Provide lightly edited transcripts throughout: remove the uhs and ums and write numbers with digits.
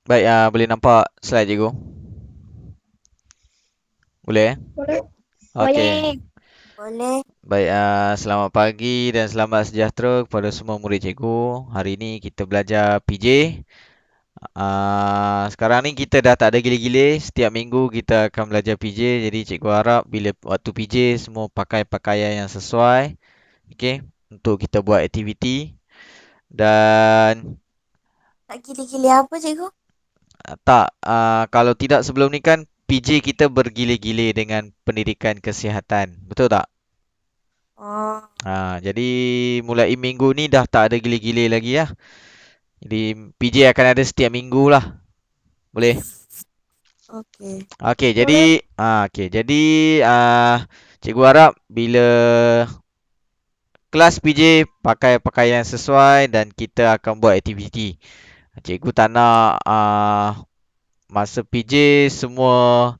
Baik, boleh nampak slide cikgu? Boleh? Boleh. Okey. Boleh. Boleh. Baik, selamat pagi dan selamat sejahtera kepada semua murid cikgu. Hari ini kita belajar PJ. Sekarang ni kita dah tak ada gile-gile. Setiap minggu kita akan belajar PJ. Jadi cikgu harap bila waktu PJ semua pakai pakaian yang sesuai. Okey, untuk kita buat aktiviti. Dan Tak gila-gila apa cikgu? tak, kalau tidak sebelum ni kan PJ kita bergile-gile dengan pendidikan kesihatan. Betul tak? Oh, Jadi mulai minggu ni dah tak ada gile-gile lagi lah. Jadi PJ akan ada setiap minggu lah. Boleh? okey. Okey, jadi Boleh. cikgu harap bila kelas PJ pakai pakaian sesuai dan kita akan buat aktiviti. Cikgu tak nak masa PJ semua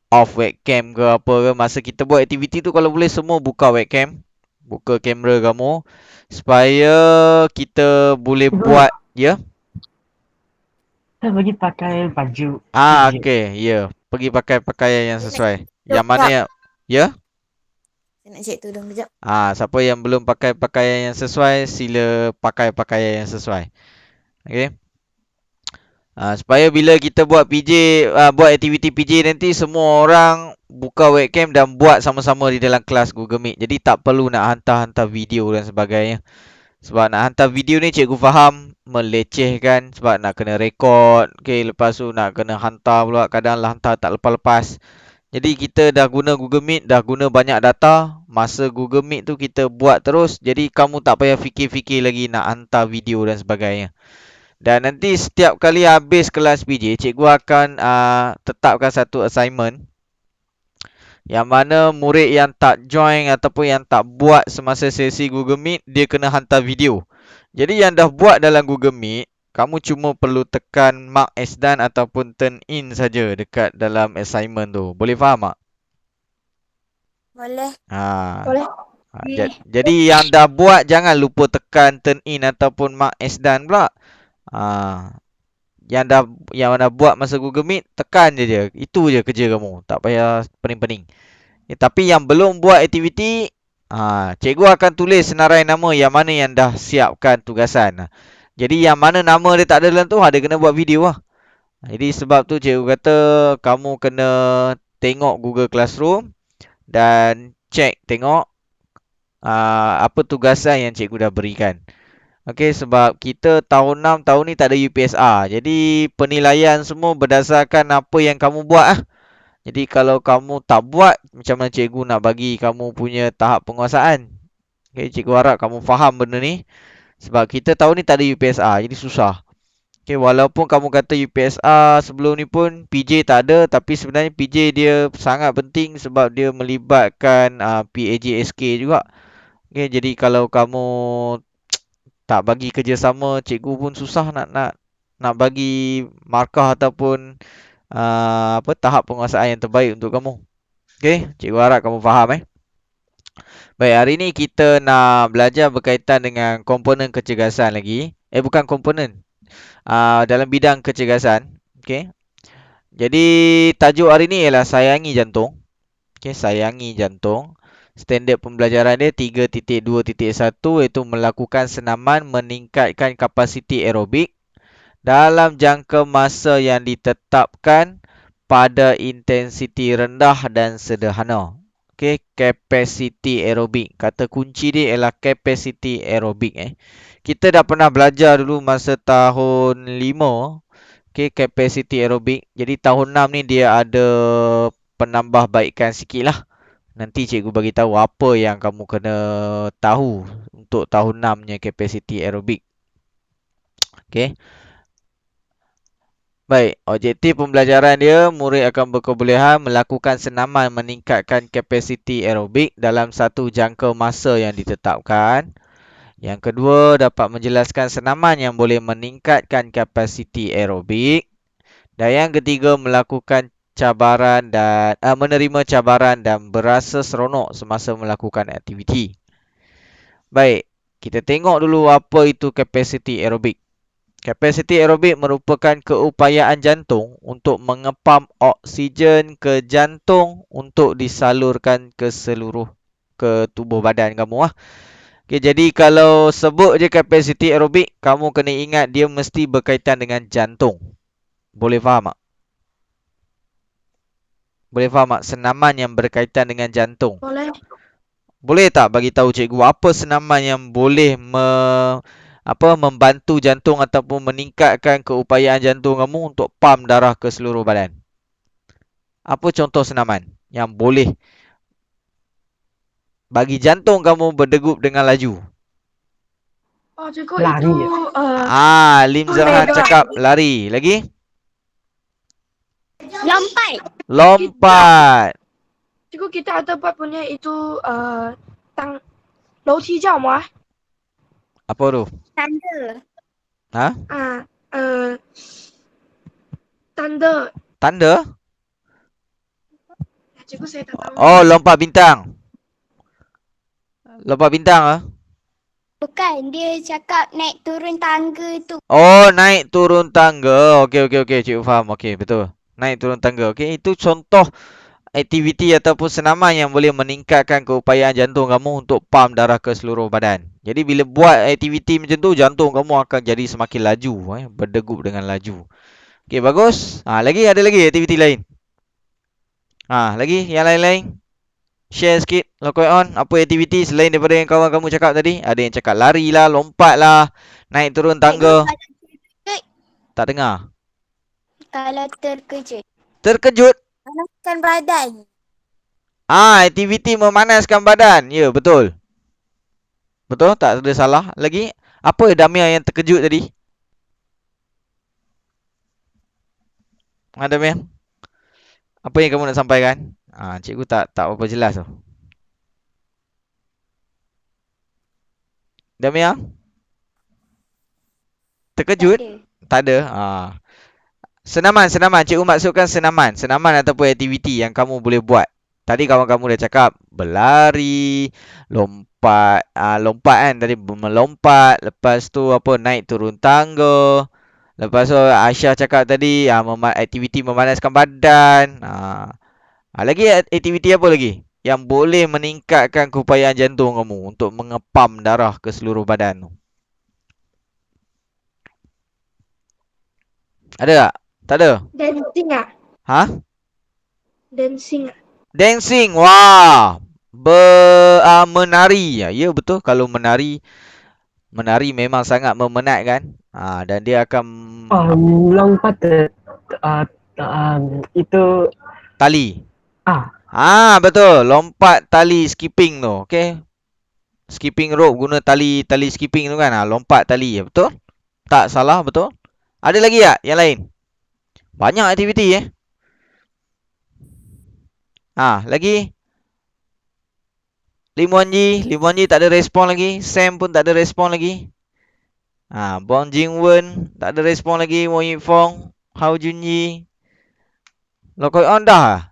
off webcam ke apa ke. Masa kita buat aktiviti tu kalau boleh semua buka webcam, buka kamera kamu supaya kita boleh Cikgu, buat ya. saya bagi pakai baju PJ. Okey, ya. Pergi pakai pakaian yang Saya nak sesuai. cek tudung Yang mana kejap. yang ya? Saya nak cek tudung kejap. Siapa yang belum pakai pakaian yang sesuai, sila pakai pakaian yang sesuai. Okey. Supaya bila kita buat PJ, buat aktiviti PJ nanti semua orang buka webcam dan buat sama-sama di dalam kelas Google Meet. Jadi tak perlu nak hantar-hantar video dan sebagainya. Sebab nak hantar video ni cikgu faham melecehkan sebab nak kena rekod. Okay, lepas tu nak kena hantar pula. Kadang lah hantar tak lepas-lepas. Jadi kita dah guna Google Meet, dah guna banyak data. Masa Google Meet tu kita buat terus. Jadi kamu tak payah fikir-fikir lagi nak hantar video dan sebagainya. Dan nanti setiap kali habis kelas PJ, cikgu akan tetapkan satu assignment yang mana murid yang tak join ataupun yang tak buat semasa sesi Google Meet, dia kena hantar video. Jadi yang dah buat dalam Google Meet, kamu cuma perlu tekan mark as done ataupun turn in saja dekat dalam assignment tu. Boleh faham tak? Boleh. Ha. Boleh. Jadi yang dah buat jangan lupa tekan turn in ataupun mark as done pula. Ha. Yang dah buat masa Google Meet, tekan je dia. Itu je kerja kamu. Tak payah pening-pening. Tapi yang belum buat aktiviti, cikgu akan tulis senarai nama yang mana yang dah siapkan tugasan. Jadi yang mana nama dia tak ada dalam tu, dia kena buat video lah. Jadi sebab tu cikgu kata kamu kena tengok Google Classroom dan check tengok apa tugasan yang cikgu dah berikan. Okey, sebab kita tahun 6 tahun ni tak ada UPSR. Jadi penilaian semua berdasarkan apa yang kamu buat lah. Jadi kalau kamu tak buat, macam mana cikgu nak bagi kamu punya tahap penguasaan? Okay, cikgu harap kamu faham benda ni. Sebab kita tahun ni tak ada UPSR, jadi susah. Okay, walaupun kamu kata UPSR sebelum ni pun PJ tak ada, tapi sebenarnya PJ dia sangat penting sebab dia melibatkan PAJSK juga. Okay, jadi kalau kamu tak bagi kerjasama, cikgu pun susah nak bagi markah ataupun tahap penguasaan yang terbaik untuk kamu. Okey, cikgu harap kamu faham Baik, hari ni kita nak belajar berkaitan dengan komponen kecergasan lagi. Bukan komponen. Dalam bidang kecergasan. Okey. Jadi tajuk hari ni ialah sayangi jantung. Okey, sayangi jantung. Standard pembelajaran dia 3.2.1 iaitu melakukan senaman meningkatkan kapasiti aerobik dalam jangka masa yang ditetapkan pada intensiti rendah dan sederhana. Okey, capacity aerobik. Kata kunci dia ialah capacity aerobik Kita dah pernah belajar dulu masa tahun 5. Okey, capacity aerobik. Jadi tahun 6 ni dia ada penambahbaikan sikit lah. Nanti cikgu bagi tahu apa yang kamu kena tahu untuk tahun 6-nya capacity aerobik. Okey. Baik, objektif pembelajaran dia, murid akan berkebolehan melakukan senaman meningkatkan kapasiti aerobik dalam satu jangka masa yang ditetapkan. Yang kedua, dapat menjelaskan senaman yang boleh meningkatkan kapasiti aerobik. Dan yang ketiga, melakukan cabaran dan menerima cabaran dan berasa seronok semasa melakukan aktiviti. Baik, kita tengok dulu apa itu kapasiti aerobik. Kapasiti aerobik merupakan keupayaan jantung untuk mengepam oksigen ke jantung untuk disalurkan ke tubuh badan kamu. Okey, jadi kalau sebut je kapasiti aerobik, kamu kena ingat dia mesti berkaitan dengan jantung. Boleh faham tak? Boleh faham tak? Senaman yang berkaitan dengan jantung. Boleh. Boleh tak bagi tahu cikgu apa senaman yang boleh membantu jantung ataupun meningkatkan keupayaan jantung kamu untuk pam darah ke seluruh badan? Apa contoh senaman yang boleh bagi jantung kamu berdegup dengan laju? Oh, cikgu Lari itu Lim itu Zahan lega. cakap lari. Lagi? Lompat. Lompat. Cikgu kita ada buat punya itu tang 楼梯叫什么啊？ Apa tu? Tanda. Ha? Tanda. Tanda? Cikgu saya tak tahu. Oh, lompat bintang. Lompat bintang ah. Bukan, dia cakap naik turun tangga tu. Oh, naik turun tangga. Okey. Cikgu faham. Okey, betul. Naik turun tangga. Okey, itu contoh aktiviti ataupun senaman yang boleh meningkatkan keupayaan jantung kamu untuk pam darah ke seluruh badan. Jadi bila buat aktiviti macam tu, jantung kamu akan jadi semakin laju, berdegup dengan laju. Okey, bagus. Ada lagi aktiviti lain? Lagi yang lain-lain? Share sikit, Lokoi On. Apa aktiviti selain daripada yang kawan kamu cakap tadi? Ada yang cakap lari lah, lompat lah, naik turun tangga. Tak dengar. Kalau terkejut. Terkejut? Panaskan badan. Aktiviti memanaskan badan. Ya, betul. Betul, tak ada salah. Lagi, apa Damia yang terkejut tadi? Damia, apa yang kamu nak sampaikan? Cikgu tak apa jelas tu. Damia? Terkejut? Tak ada. Senaman. Cikgu maksudkan senaman. Senaman ataupun aktiviti yang kamu boleh buat. Tadi kawan-kamu dah cakap berlari, lompat, lompat kan tadi, melompat, lepas tu naik turun tangga. Lepas tu Aisyah cakap tadi aktiviti memanaskan badan. Lagi aktiviti apa lagi yang boleh meningkatkan keupayaan jantung kamu untuk mengepam darah ke seluruh badan tu? Ada tak? Tak ada? Dancing ah. Ha? Dancing ah. Dancing. Wah. Menari. Ya, betul. Kalau menari memang sangat memenatkan. Dan dia akan Lompat itu tali. ah Betul. Lompat tali skipping tu. Okey. Skipping rope guna tali skipping tu kan. Lompat tali. Betul? Tak salah, betul? Ada lagi tak yang lain? Banyak aktiviti lagi. Lim Wan Ji tak ada respon lagi. Sam pun tak ada respon lagi. Bong Jing Wen tak ada respon lagi. Wong Yi Fong, Hao Junyi. Lokoi On dah.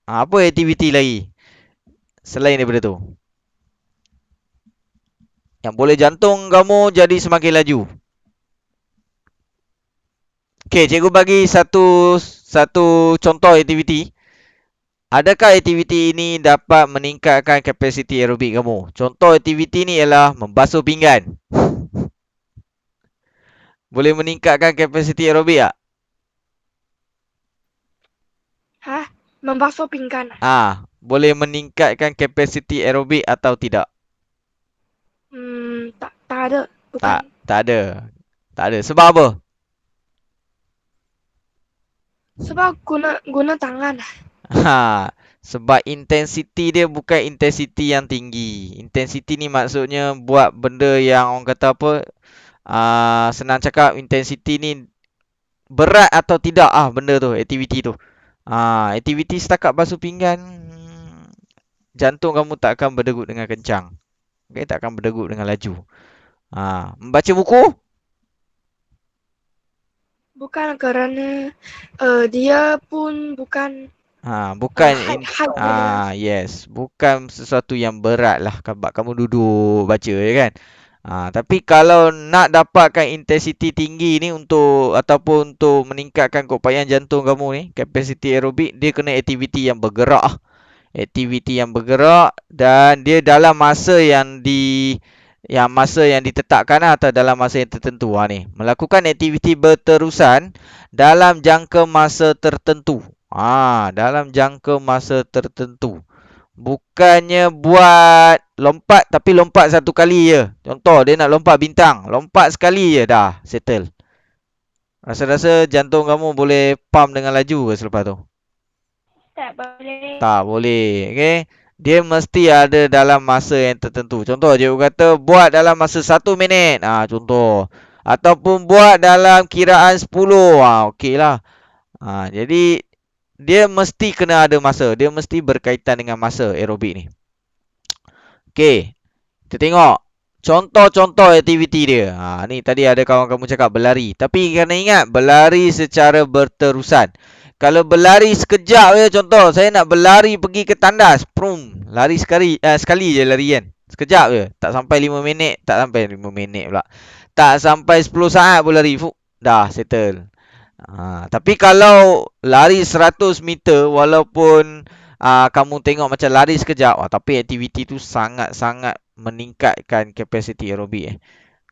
Apa aktiviti lagi selain daripada tu yang boleh jantung kamu jadi semakin laju? Okey, cikgu bagi satu contoh aktiviti. Adakah aktiviti ini dapat meningkatkan kapasiti aerobik kamu? Contoh aktiviti ni ialah membasuh pinggan. Boleh meningkatkan kapasiti aerobik tak? Membasuh pinggan. Boleh meningkatkan kapasiti aerobik atau tidak? Tak ada. Bukan. Tak ada. Tak ada. Sebab apa? Sebab guna tangan. Sebab intensiti dia bukan intensiti yang tinggi. Intensiti ni maksudnya buat benda yang orang kata apa? Senang cakap, intensiti ni berat atau tidak benda tu, aktiviti tu. Aktiviti setakat basuh pinggan, jantung kamu tak akan berdegup dengan kencang. Okay, tak akan berdegup dengan laju. Membaca buku? Bukan kerana dia pun bukan bukan high yes, bukan sesuatu yang berat lah. Kamu duduk baca kan. Tapi kalau nak dapatkan intensity tinggi ni ataupun untuk meningkatkan keupayaan jantung kamu ni, capacity aerobik, dia kena aktiviti yang bergerak. Aktiviti yang bergerak dan dia dalam masa yang ditetapkan atau dalam masa yang tertentu ni. Melakukan aktiviti berterusan dalam jangka masa tertentu. Dalam jangka masa tertentu. Bukannya buat lompat tapi lompat satu kali je. Contoh dia nak lompat bintang, lompat sekali je dah settle. Rasa-rasa jantung kamu boleh pump dengan laju ke selepas tu? Tak boleh. Tak boleh. Okey. Dia mesti ada dalam masa yang tertentu. Contoh cikgu kata buat dalam masa 1 minit. Contoh. Ataupun buat dalam kiraan 10. Okeylah. Jadi dia mesti kena ada masa. Dia mesti berkaitan dengan masa aerobik ni. Okey. Kita tengok contoh-contoh aktiviti dia. Ni tadi ada kawan kamu cakap berlari. Tapi kena ingat berlari secara berterusan. Kalau berlari sekejap je, contoh saya nak berlari pergi ke tandas, lari sekali je lari kan. Sekejap je, tak sampai 5 minit, tak sampai 5 minit pula. Tak sampai 10 saat pun lari, dah settle. Tapi kalau lari 100 meter walaupun kamu tengok macam lari sekejap, tapi aktiviti tu sangat-sangat meningkatkan kapasiti aerobik.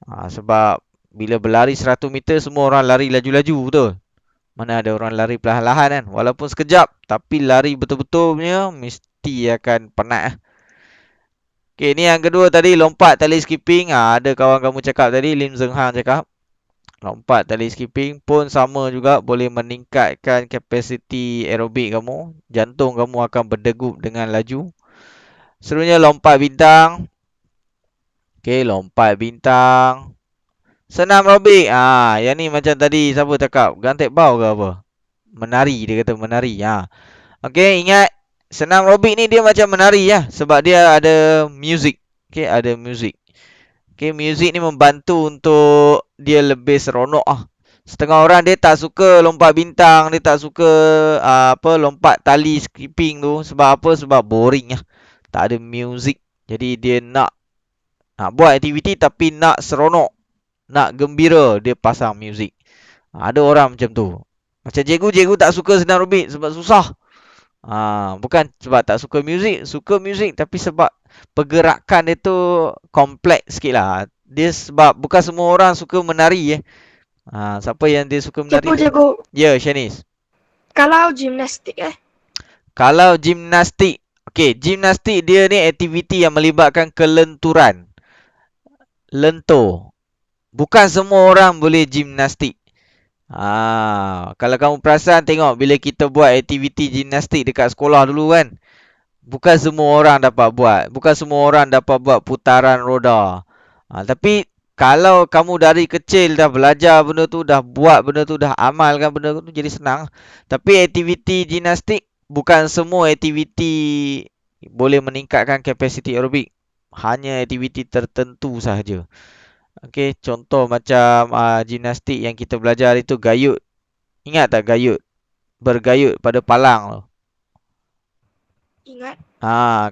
Sebab bila berlari 100 meter semua orang lari laju-laju betul. Mana ada orang lari perlahan-lahan kan. Walaupun sekejap. Tapi lari betul-betul punya mesti akan penat. Okey, ni yang kedua tadi. Lompat tali skipping. Ada kawan kamu cakap tadi. Lim Zeng Hang cakap. Lompat tali skipping pun sama juga. Boleh meningkatkan kapasiti aerobik kamu. Jantung kamu akan berdegup dengan laju. Seterusnya lompat bintang. Okey, lompat bintang. Senam aerobik. Yang ni macam tadi siapa cakap? Gantek bau ke apa? Menari, dia kata menari. Okey, ingat senam aerobik ni dia macam menari sebab dia ada music. Okey, ada music. Okey, music ni membantu untuk dia lebih seronok Setengah orang dia tak suka lompat bintang, dia tak suka lompat tali skipping tu. Sebab apa? Sebab boring Tak ada music. Jadi dia nak buat aktiviti tapi nak seronok. Nak gembira, dia pasang muzik. Ada orang macam tu. Macam cikgu tak suka senam aerobik sebab susah. Bukan sebab tak suka muzik. Suka muzik tapi sebab pergerakan dia tu kompleks sikit lah. Dia sebab bukan semua orang suka menari siapa yang dia suka menari? Cikgu. Ya, Shanice. Kalau gimnastik Kalau gimnastik. Okey, gimnastik dia ni aktiviti yang melibatkan kelenturan. Lentur. Bukan semua orang boleh gimnastik. Kalau kamu perasan tengok bila kita buat aktiviti gimnastik dekat sekolah dulu kan. Bukan semua orang dapat buat. Bukan semua orang dapat buat putaran roda. Tapi kalau kamu dari kecil dah belajar benda tu, dah buat benda tu, dah amalkan benda tu, jadi senang. Tapi aktiviti gimnastik, bukan semua aktiviti boleh meningkatkan kapasiti aerobik. Hanya aktiviti tertentu sahaja. Okey, contoh macam gimnastik yang kita belajar itu gayut. Ingat tak gayut? Bergayut pada palang tu. Ingat.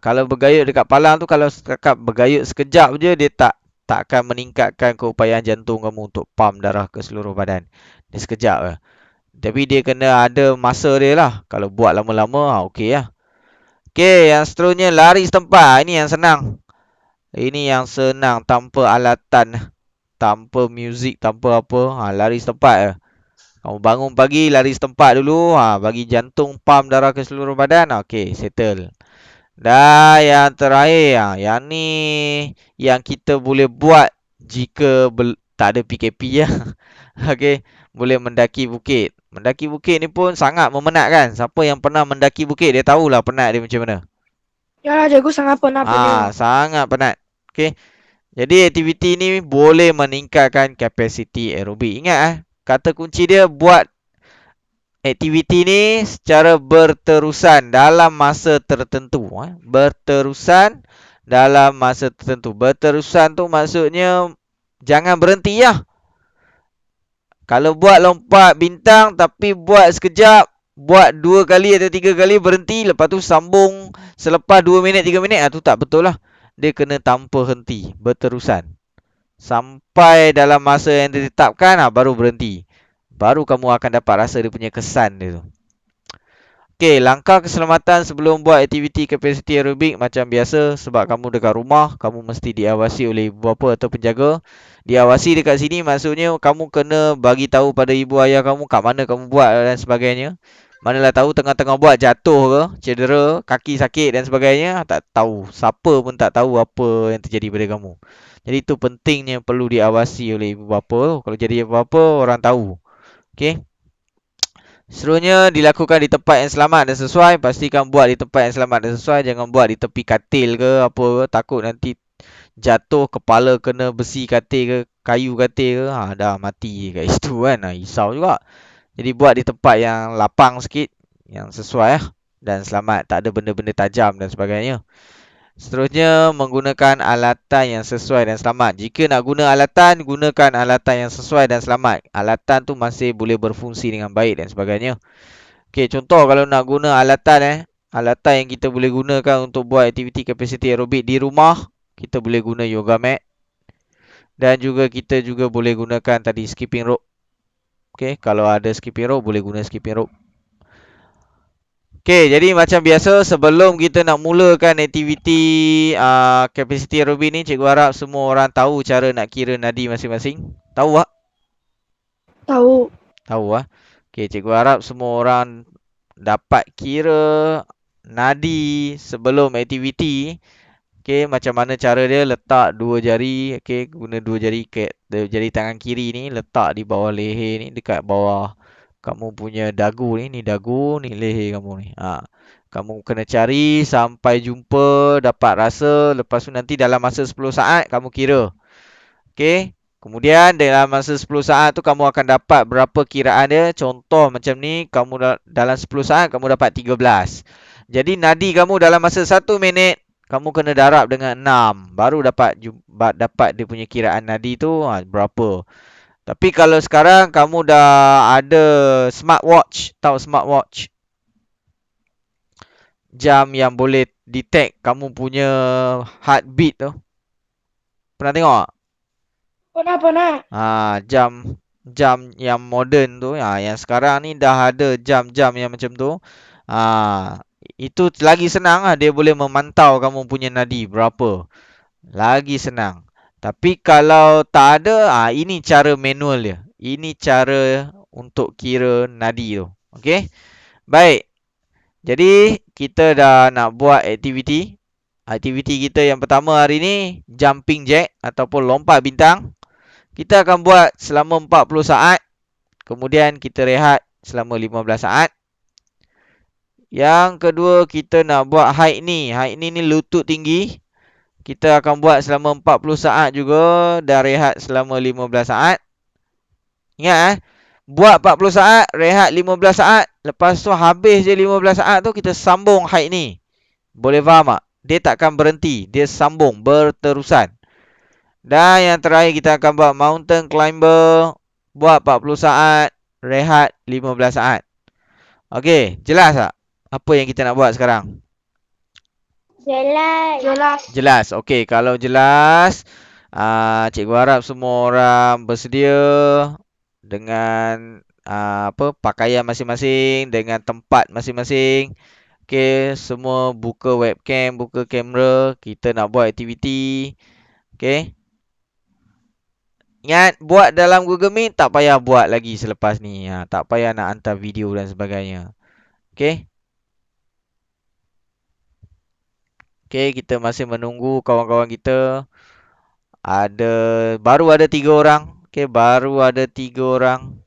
Kalau bergayut dekat palang tu, kalau setakat bergayut sekejap je, dia tak akan meningkatkan keupayaan jantung kamu untuk pump darah ke seluruh badan. Dia sekejap je. Tapi dia kena ada masa dia lah. Kalau buat lama-lama, okey lah. Okey, yang seterusnya lari setempat. Ini yang senang. Ini yang senang tanpa alatan, tanpa muzik, tanpa apa. Lari setempat je. Kamu bangun pagi, lari setempat dulu. Bagi jantung pump darah ke seluruh badan. Okey, settle. Dan yang terakhir, yang ni yang kita boleh buat jika tak ada PKP Okey, boleh mendaki bukit. Mendaki bukit ni pun sangat memenatkan. Siapa yang pernah mendaki bukit, dia tahulah penat dia macam mana. Ya, cikgu sangat penat punya. Sangat penat. Okey. Jadi aktiviti ni boleh meningkatkan kapasiti aerobik. Ingat kata kunci dia buat aktiviti ni secara berterusan dalam masa tertentu. Berterusan dalam masa tertentu. Berterusan tu maksudnya jangan berhenti Kalau buat lompat bintang tapi buat sekejap, buat 2 kali atau 3 kali berhenti, lepas tu sambung selepas 2 minit 3 minit, tu tak betul lah. Dia kena tanpa henti, berterusan. Sampai dalam masa yang ditetapkan, baru berhenti. Baru kamu akan dapat rasa dia punya kesan dia tu. Okey, langkah keselamatan sebelum buat aktiviti kapasiti aerobik macam biasa, sebab kamu dekat rumah, kamu mesti diawasi oleh ibu bapa atau penjaga. Diawasi dekat sini maksudnya kamu kena bagi tahu pada ibu ayah kamu kat mana kamu buat dan sebagainya. Manalah tahu tengah-tengah buat jatuh ke, cedera, kaki sakit dan sebagainya, tak tahu. Siapa pun tak tahu apa yang terjadi pada kamu. Jadi itu pentingnya perlu diawasi oleh ibu bapa. Kalau jadi ibu bapa, orang tahu. Okey. Seterusnya dilakukan di tempat yang selamat dan sesuai. Pastikan buat di tempat yang selamat dan sesuai. Jangan buat di tepi katil ke apa ke. Takut nanti jatuh kepala kena besi katil ke, kayu katil ke. Dah mati kat situ kan. Risau juga. Jadi buat di tempat yang lapang sikit, yang sesuai dan selamat. Tak ada benda-benda tajam dan sebagainya. Seterusnya, menggunakan alatan yang sesuai dan selamat. Jika nak guna alatan, gunakan alatan yang sesuai dan selamat. Alatan tu masih boleh berfungsi dengan baik dan sebagainya. Okey, contoh kalau nak guna alatan alatan yang kita boleh gunakan untuk buat aktiviti kapasiti aerobik di rumah, kita boleh guna yoga mat. Dan juga kita juga boleh gunakan tadi skipping rope. Okey, kalau ada skipping rope, boleh guna skipping rope. Okey, jadi macam biasa sebelum kita nak mulakan aktiviti kapasiti aerobik ni, cikgu harap semua orang tahu cara nak kira nadi masing-masing. Tahu tak? Tahu. Tahu ah. Okey, cikgu harap semua orang dapat kira nadi sebelum aktiviti. Okey, macam mana cara dia, letak dua jari, okey, guna dua jari jari tangan kiri ni letak di bawah leher ni, dekat bawah kamu punya dagu ni dagu, ni leher kamu ni. Kamu kena cari sampai jumpa, dapat rasa. Lepas tu nanti dalam masa 10 saat kamu kira. Okey. Kemudian dalam masa 10 saat tu kamu akan dapat berapa kiraan dia. Contoh macam ni, kamu dalam 10 saat kamu dapat 13. Jadi nadi kamu dalam masa 1 minit kamu kena darab dengan 6. Baru dapat dia punya kiraan nadi tu berapa. Tapi kalau sekarang kamu dah ada smartwatch, tahu smartwatch? Jam yang boleh detect kamu punya heartbeat tu. Pernah tengok tak? Pernah. Jam yang moden tu, yang sekarang ni dah ada jam-jam yang macam tu. Itu lagi senang dia boleh memantau kamu punya nadi berapa. Lagi senang. Tapi kalau tak ada, ini cara manual dia. Ini cara untuk kira nadi tu. Okey? Baik. Jadi, kita dah nak buat aktiviti. Aktiviti kita yang pertama hari ni, jumping jack ataupun lompat bintang. Kita akan buat selama 40 saat. Kemudian kita rehat selama 15 saat. Yang kedua, kita nak buat high knee. High knee ni lutut tinggi. Kita akan buat selama 40 saat juga dan rehat selama 15 saat. Ingat buat 40 saat, rehat 15 saat. Lepas tu habis je 15 saat tu kita sambung high ni. Boleh faham tak? Dia takkan berhenti, dia sambung berterusan. Dan yang terakhir kita akan buat mountain climber, buat 40 saat, rehat 15 saat. Okey, jelas tak apa yang kita nak buat sekarang? Jelas. Okey, kalau jelas, cikgu harap semua orang bersedia dengan pakaian masing-masing, dengan tempat masing-masing. Okey, semua buka webcam, buka kamera, kita nak buat aktiviti. Okey. Ingat, buat dalam Google Meet, tak payah buat lagi selepas ni. Tak payah nak hantar video dan sebagainya. Okey. Okey, kita masih menunggu kawan-kawan kita. Baru ada 3 orang. Okey, baru ada 3 orang.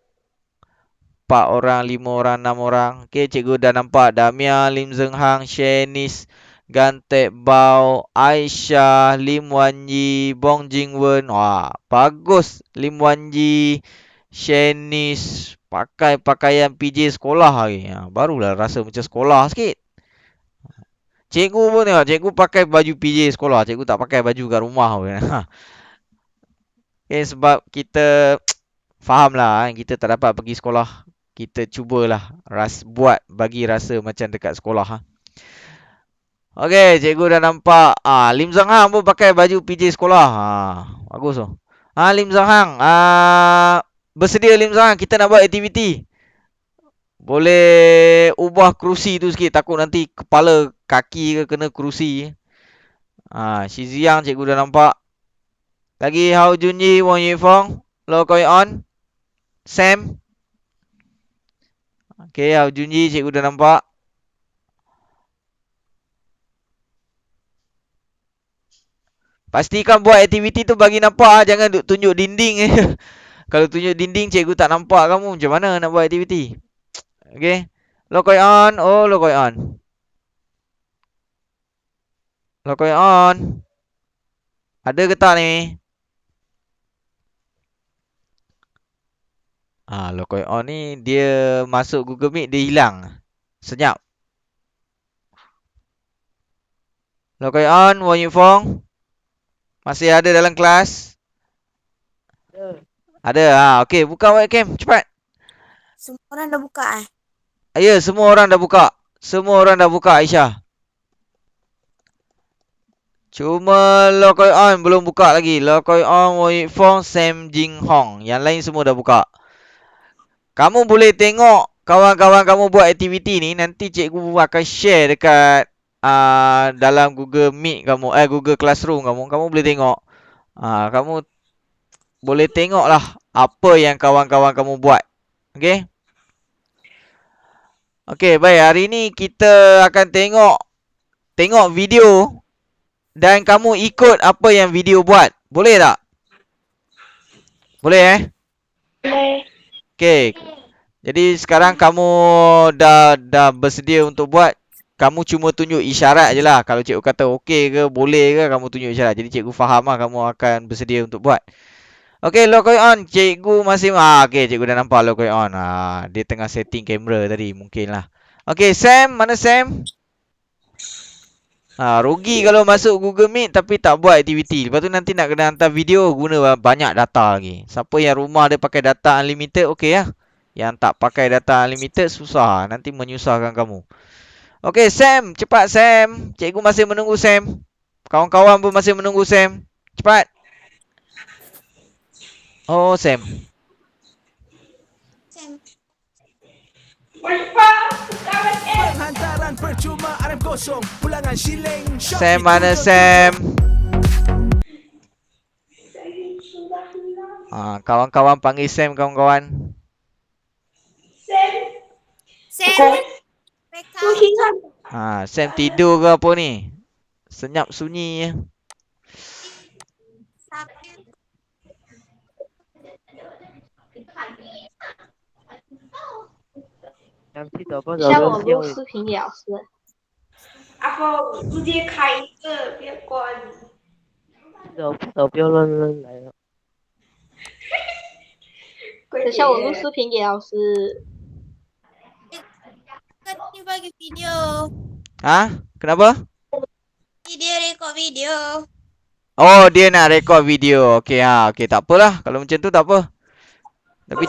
4 orang, 5 orang, 6 orang. Okey, cikgu dah nampak Damia, Lim Zeng Hang, Shanice, Gantek Bao, Aisyah, Lim Wan Yi, Bong Jing Wen. Wah, bagus. Lim Wan Yi, Shanice pakai pakaian PJ sekolah lagi. Barulah rasa macam sekolah sikit. Cikgu pun tengok, cikgu pakai baju PJ sekolah. Cikgu tak pakai baju kat rumah pun. Okay, sebab kita fahamlah, kita tak dapat pergi sekolah. Kita cubalah buat bagi rasa macam dekat sekolah. Okey, cikgu dah nampak. Lim Zeng Hang pun pakai baju PJ sekolah. Bagus tu. Lim Zahang. Bersedia Lim Zahang, kita nak buat aktiviti. Boleh ubah kerusi tu sikit, takut nanti kepala kaki ke kena kerusi. Shi Ziyang cikgu dah nampak. Lagi Hao Junyi, Wang Yifeng, Lo Koi On, Sam. Okay, Hao Junyi cikgu dah nampak. Pastikan buat aktiviti tu bagi nampak, jangan duk tunjuk dinding je. Kalau tunjuk dinding cikgu tak nampak kamu, macam mana nak buat aktiviti? Okay. Lo Koi On, Lo Koi On. Lo Koi On. Ada ke tak ni? Lo Koi On ni dia masuk Google Meet dia hilang. Senyap. Lo Koi On, Wang Yifeng. Masih ada dalam kelas? Ada. Okey, buka webcam cepat. Semua orang dah buka Ya, semua orang dah buka. Semua orang dah buka, Aisyah. Cuma Lo Koi On belum buka lagi. Lo Koi On, Wang Yifeng, Sam Jing Hong. Yang lain semua dah buka. Kamu boleh tengok kawan-kawan kamu buat aktiviti ni. Nanti cikgu akan share dekat dalam Google Meet kamu. Google Classroom kamu. Kamu boleh tengok. Kamu boleh tengok lah apa yang kawan-kawan kamu buat. Okay? Okay, baik. Hari ni kita akan tengok video dan kamu ikut apa yang video buat. Boleh tak? Boleh Boleh. Okay. Jadi sekarang kamu dah bersedia untuk buat. Kamu cuma tunjuk isyarat je lah. Kalau cikgu kata okey ke, boleh ke, kamu tunjuk isyarat. Jadi cikgu faham lah kamu akan bersedia untuk buat. Okey, Lo Koi On. Cikgu masih... okey, cikgu dah nampak Lo Koi On. Dia tengah setting kamera tadi. Mungkin lah. Okey, Sam. Mana Sam? Rugi kalau masuk Google Meet tapi tak buat aktiviti. Lepas tu nanti nak kena hantar video, guna banyak data lagi. Siapa yang rumah dia pakai data unlimited, okey lah. Yang tak pakai data unlimited, susah. Nanti menyusahkan kamu. Okey, Sam. Cepat, Sam. Cikgu masih menunggu Sam. Kawan-kawan pun masih menunggu Sam. Cepat. Oh, Sam. Hantaran percuma arem kosong pulangan shilling Sam mana Sam? Kawan-kawan panggil Sam kawan-kawan. Sam. Sam tidur ke apa ni? Senyap sunyi je.想去找不像着就网络视频也老师，阿峰，直接开一个，别关。不要乱来了。等下网络视频给老师。 Kan dia bagi video. Kenapa? Dia rekod video. Oh, dia nak rekod video. Okey, okey, tak apalah. Kalau macam tu tak apa. Tapi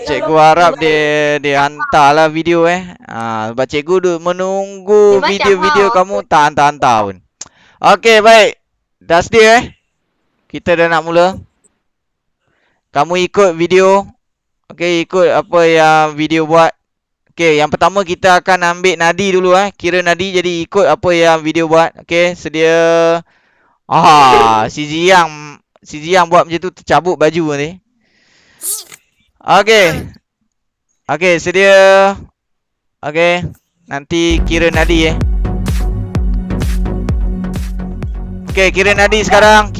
cikgu harap dia hantarlah video sebab cikgu duk menunggu video-video kamu tak hantar-hantar pun. Okey, baik. Dah sedia Kita dah nak mula. Kamu ikut video. Okey, ikut apa yang video buat. Okey, yang pertama kita akan ambil nadi dulu Kira nadi, jadi ikut apa yang video buat. Okey, sedia. Si Ziyang buat macam tu, tercabut baju nanti. Okey. Okey, sedia. Okey. Nanti kira nadi Okey, kira nadi sekarang.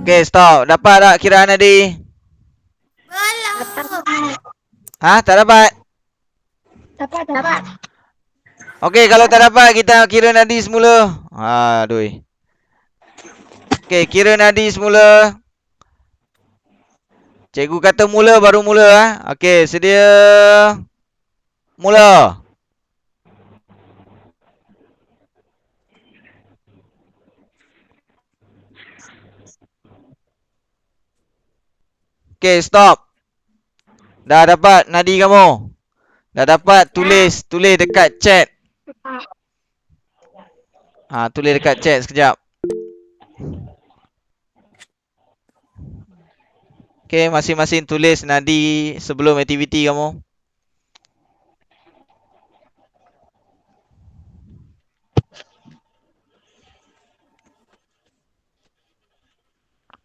Okey, stop. Dapat tak kiraan nadi? Belum. Tak dapat? Dapat. Okey, kalau tak dapat kita kira nadi semula. Aduh. Okey, kira nadi semula. Cikgu kata mula baru mula Okey, sedia. Mula. Okey, stop. Dah dapat Nadi kamu? Dah dapat? Tulis dekat chat. Tulis dekat chat sekejap. Okay, masing-masing tulis Nadi sebelum aktiviti kamu.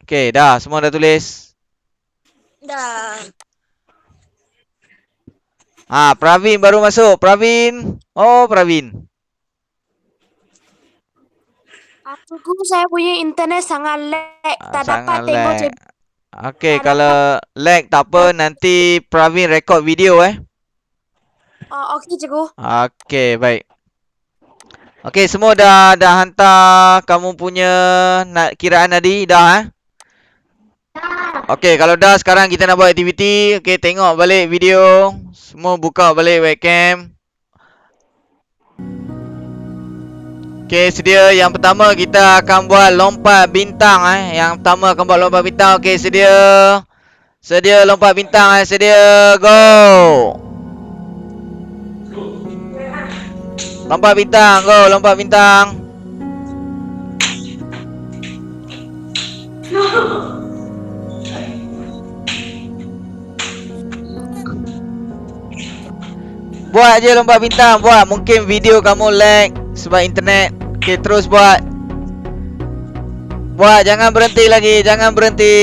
Okay, dah. Semua dah tulis? Dah. Pravin baru masuk. Pravin. Oh, Pravin. Cikgu, saya punya internet sangat lag. Tak dapat Sangat tengok lag. cikgu. Okay, Tak kalau lag tak apa, nanti Pravin record video Okey cikgu. Okay, baik. Okay, semua dah hantar kamu punya kiraan Nadi? Dah Okay, kalau dah sekarang kita nak buat aktiviti. Okay, tengok balik video. Semua buka balik webcam. Okay, sedia. Yang pertama kita akan buat lompat bintang Yang pertama akan buat lompat bintang. Okay, sedia. Sedia lompat bintang Sedia. Go. Lompat bintang. Go, lompat bintang. Buat je lompat bintang. Buat. Mungkin video kamu lag sebab internet. Okay, terus buat. Buat. Jangan berhenti lagi. Jangan berhenti.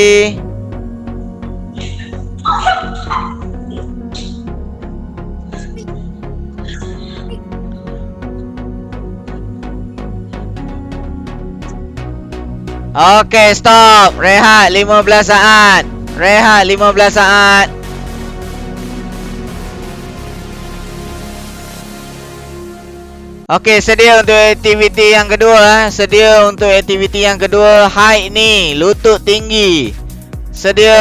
Okay, stop. Rehat 15 saat. Rehat 15 saat. Okay, sedia untuk aktiviti yang kedua. Sedia untuk aktiviti yang kedua. Height ni, lutut tinggi. Sedia.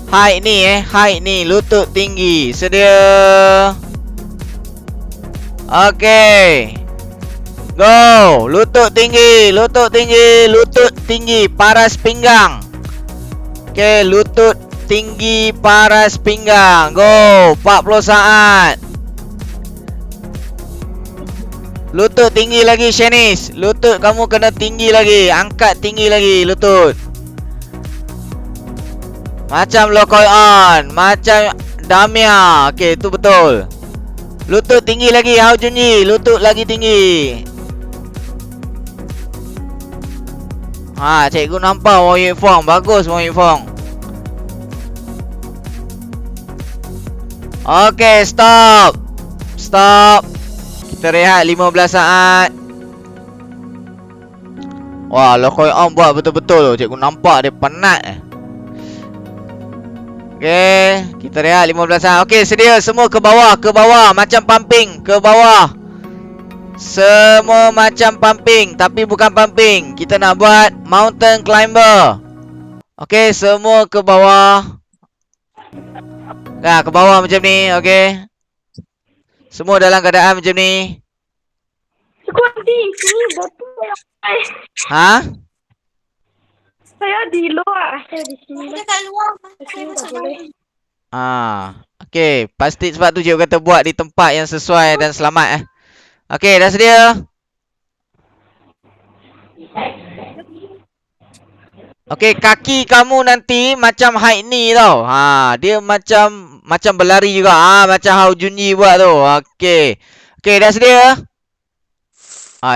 Height ni height ni, lutut tinggi. Sedia. Okay. Go. Lutut tinggi, lutut tinggi, lutut tinggi, paras pinggang. Okay, lutut tinggi, paras pinggang. Go. 40 saat. Lutut tinggi lagi, Shanice. Lutut kamu kena tinggi lagi. Angkat tinggi lagi lutut. Macam Lokoi On, macam Damia. Okey, itu betul. Lutut tinggi lagi, Hao Junyi. Lutut lagi tinggi. Cikgu nampak Wang Yue Fong. Bagus Wang Yue Fong. Okey, stop. Stop. Kita rehat 15 saat. Wah, Lokoi On buat betul-betul. Cikgu nampak dia penat. Okey, kita rehat 15 saat. Okey, sedia semua ke bawah, macam pumping, ke bawah. Semua macam pumping, tapi bukan pumping. Kita nak buat mountain climber. Okey, semua ke bawah. Ke bawah macam ni, okey. Semua dalam keadaan macam ni. Cikgu, di sini betul. Saya di luar. Saya di sini. Saya kat luar. Sini tak boleh. Okey, pasti sebab tu cikgu kata buat di tempat yang sesuai dan selamat Okey, dah sedia? Okey, kaki kamu nanti macam height ni tau. Dia macam berlari juga. Macam Hao Junyi buat tu. Okey. Okey, dah sedia?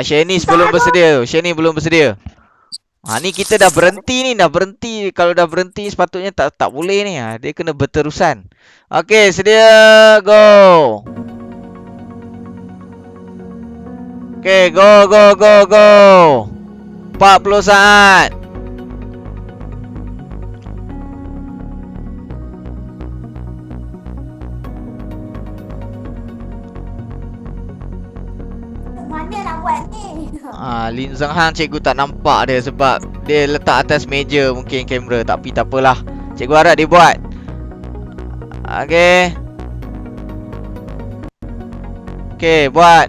Shanice belum bersedia. Shanice belum bersedia. Ni kita dah berhenti ni. Dah berhenti. Kalau dah berhenti sepatutnya tak boleh ni. Dia kena berterusan. Okey, sedia. Go. Okey, go. 40 saat. Mana nak buat ni? Lin Zhang Han cikgu tak nampak dia sebab dia letak atas meja mungkin kamera. Tapi tak apalah. Cikgu harap dia buat. Okey. Okey, buat.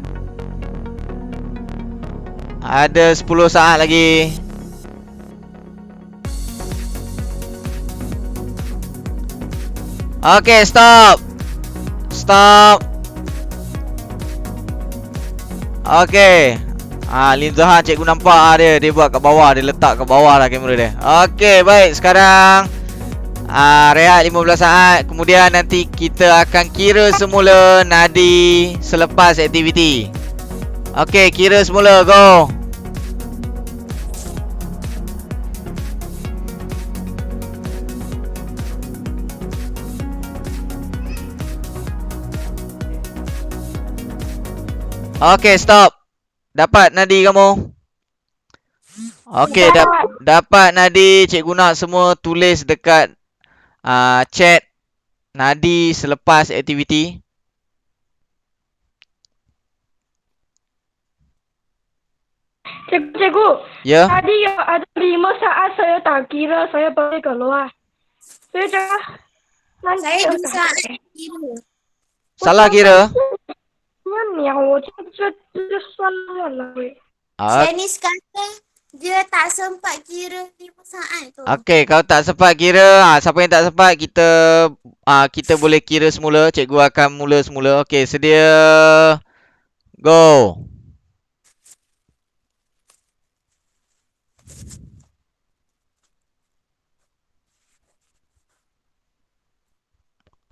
Ada 10 saat lagi. Okey, stop. Stop. Okey. Lin Zahan cikgu nampak dia. Dia buat kat bawah. Dia letak kat bawah lah kamera dia. Okey, baik. Sekarang rehat 15 saat. Kemudian nanti kita akan kira semula nadi selepas aktiviti. Okey, kira semula. Go. Okey, stop. Dapat nadi kamu? Okey, dapat nadi. Cikgu nak semua tulis dekat chat nadi selepas aktiviti. Cikgu, Ya. tadi ada 5 saat saya tak kira, saya boleh keluar. Saya dah nanti Saya dah bisa tak. kira. Salah kira. 鸟，我这算乱了喂。 Janice kata dia tak sempat kira 5 saat tu. Okey, kalau tak sempat kira, siapa yang tak sempat kita boleh kira semula. Cikgu akan mula semula. Okey, sedia. Go.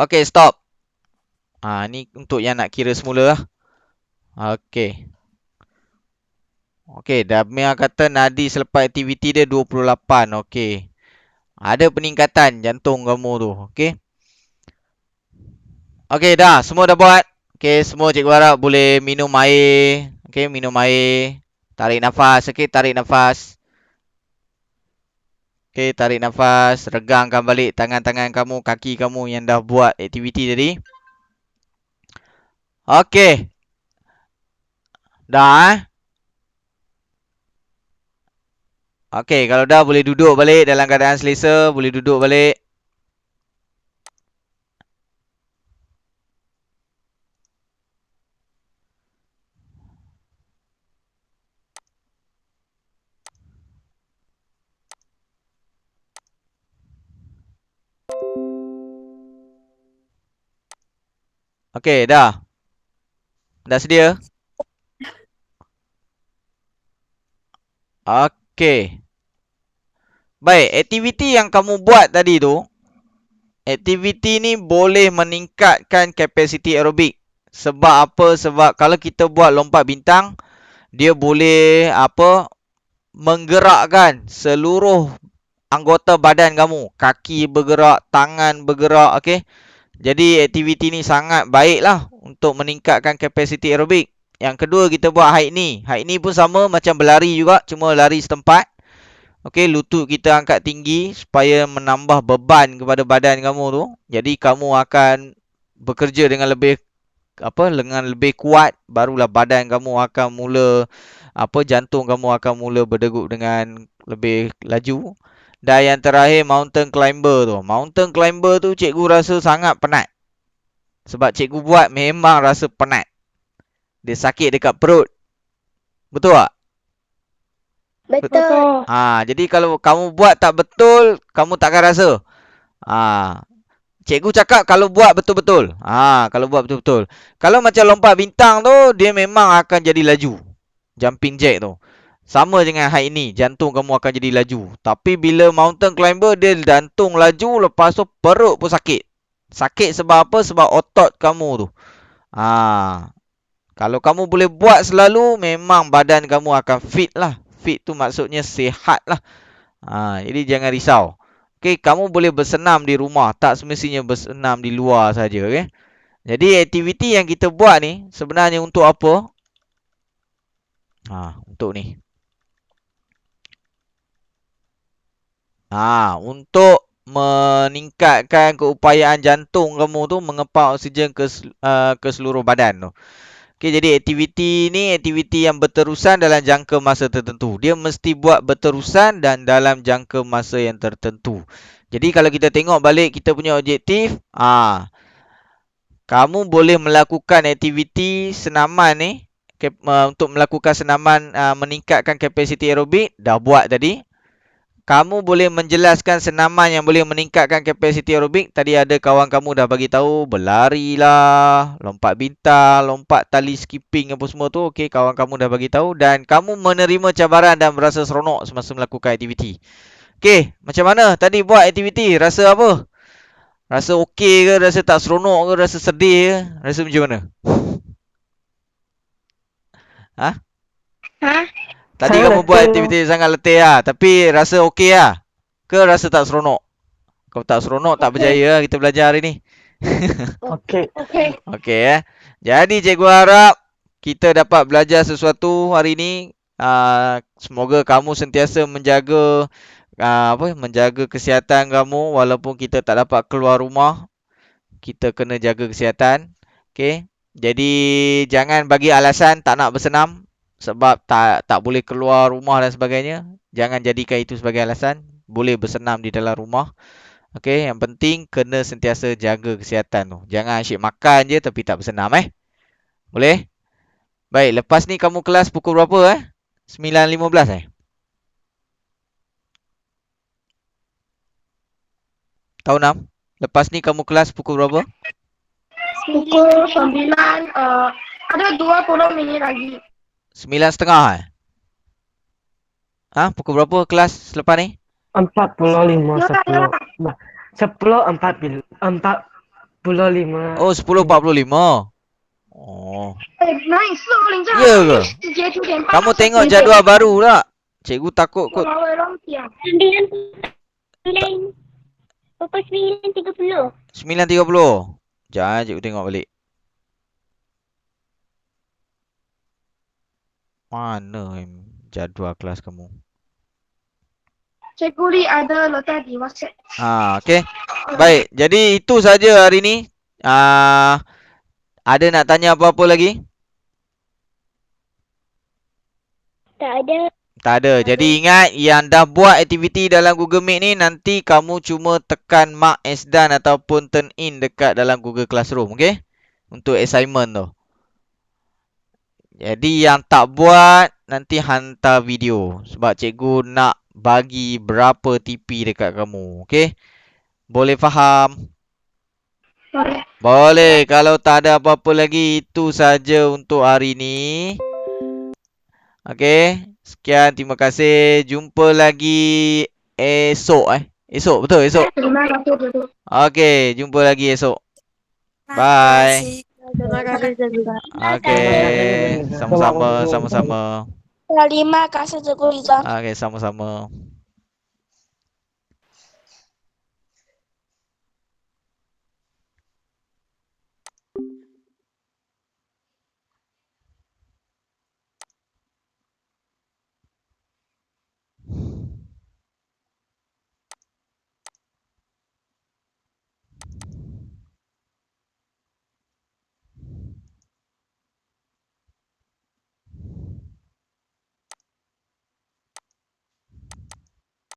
Okey, stop. Ni untuk yang nak kira semula lah. Okey. Okey, Damia kata nadi selepas aktiviti dia 28. Okey. Ada peningkatan jantung kamu tu. Okey. Okey, dah. Semua dah buat. Okey, semua cikgu harap boleh minum air. Okey, minum air. Tarik nafas. Okey, tarik nafas. Okey, tarik nafas. Regangkan balik tangan-tangan kamu, kaki kamu yang dah buat aktiviti tadi. Okey. Dah. Okey, kalau dah boleh duduk balik dalam keadaan selesa. Boleh duduk balik. Okey, dah. Dah sedia? Okey. Baik, aktiviti yang kamu buat tadi tu, aktiviti ni boleh meningkatkan kapasiti aerobik. Sebab apa? Sebab kalau kita buat lompat bintang, dia boleh menggerakkan seluruh anggota badan kamu. Kaki bergerak, tangan bergerak, okey. Jadi aktiviti ni sangat baiklah untuk meningkatkan kapasiti aerobik. Yang kedua, kita buat height knee. Height knee pun sama macam berlari juga, cuma lari setempat. Okey, lutut kita angkat tinggi supaya menambah beban kepada badan kamu tu. Jadi kamu akan bekerja dengan lebih kuat, barulah badan kamu akan mula jantung kamu akan mula berdegup dengan lebih laju. Dan yang terakhir, mountain climber tu. Mountain climber tu cikgu rasa sangat penat. Sebab cikgu buat memang rasa penat. Dia sakit dekat perut. Betul tak? Betul. Jadi kalau kamu buat tak betul, kamu takkan rasa. Cikgu cakap kalau buat betul-betul. Kalau buat betul-betul. Kalau macam lompat bintang tu, dia memang akan jadi laju. Jumping jack tu. Sama dengan height ni, jantung kamu akan jadi laju. Tapi bila mountain climber, dia jantung laju, lepas tu perut pun sakit. Sakit sebab apa? Sebab otot kamu tu. Kalau kamu boleh buat selalu, memang badan kamu akan fit lah. Fit tu maksudnya sihat lah. Jadi jangan risau. Okay, kamu boleh bersenam di rumah. Tak semestinya bersenam di luar saja. Okay? Jadi aktiviti yang kita buat ni sebenarnya untuk apa? Untuk ni. Untuk meningkatkan keupayaan jantung kamu tu mengepak oksigen ke seluruh badan tu. Okey, jadi aktiviti ni aktiviti yang berterusan dalam jangka masa tertentu. Dia mesti buat berterusan dan dalam jangka masa yang tertentu. Jadi kalau kita tengok balik kita punya objektif, kamu boleh melakukan aktiviti senaman ni untuk melakukan senaman meningkatkan kapasiti aerobik, dah buat tadi. kamu boleh menjelaskan senaman yang boleh meningkatkan kapasiti aerobik. Tadi ada kawan kamu dah bagi tahu berlari lah, lompat bintang, lompat tali skipping apa semua tu. Okey, kawan kamu dah bagi tahu dan kamu menerima cabaran dan berasa seronok semasa melakukan aktiviti. Okey, macam mana tadi buat aktiviti? Rasa apa? Rasa okey ke? Rasa tak seronok ke? Rasa sedih ke? Rasa macam mana? Ha? Ha? Tadi Saya kamu buat letih. aktiviti sangat letih lah. Tapi rasa okey lah. Ke rasa tak seronok? Kalau tak seronok, tak berjaya lah kita belajar hari ni. Okey. Okey. Okey. Jadi cikgu harap kita dapat belajar sesuatu hari ni. Semoga kamu sentiasa menjaga menjaga kesihatan kamu walaupun kita tak dapat keluar rumah. Kita kena jaga kesihatan. Okey. Jadi jangan bagi alasan tak nak bersenam sebab tak boleh keluar rumah dan sebagainya. Jangan jadikan itu sebagai alasan. Boleh bersenam di dalam rumah. Okey, yang penting kena sentiasa jaga kesihatan tu. Jangan asyik makan je tapi tak bersenam Boleh? Baik, lepas ni kamu kelas pukul berapa 9.15 Tahu Nam? Lepas ni kamu kelas pukul berapa? Pukul 9, ada 20 minit lagi. 9.30 Pukul berapa kelas selepas ni? 45 Ya, 10. Nah, 10:45. Oh, 10.45. Oh. Nice, 4:0Ya ke? 直接9:30 Kamu tengok jadual baru tak? Cikgu takut kot. 9. Pukul 9:30. 9.30. Jangan cikgu tengok balik. Mana jadual kelas kamu? Cikgu Lee ada letak di WhatsApp. Okey. Baik, jadi itu saja hari ni. Ada nak tanya apa-apa lagi? Tak ada. Tak ada. Jadi ingat yang dah buat aktiviti dalam Google Meet ni nanti kamu cuma tekan mark as done ataupun turn in dekat dalam Google Classroom, okey? Untuk assignment tu. Jadi yang tak buat nanti hantar video sebab cikgu nak bagi berapa TP dekat kamu, okey? Boleh faham? Boleh. Boleh. Kalau tak ada apa-apa lagi, itu saja untuk hari ni. Okey. Sekian, terima kasih. Jumpa lagi esok Esok, betul esok? Terima kasih, Cikgu. Okey, jumpa lagi esok. Terima Bye. kasih. Terima kasih juga. Okey. Sama-sama, sama-sama. Terima kasih, Cikgu Liza. Okey, sama-sama.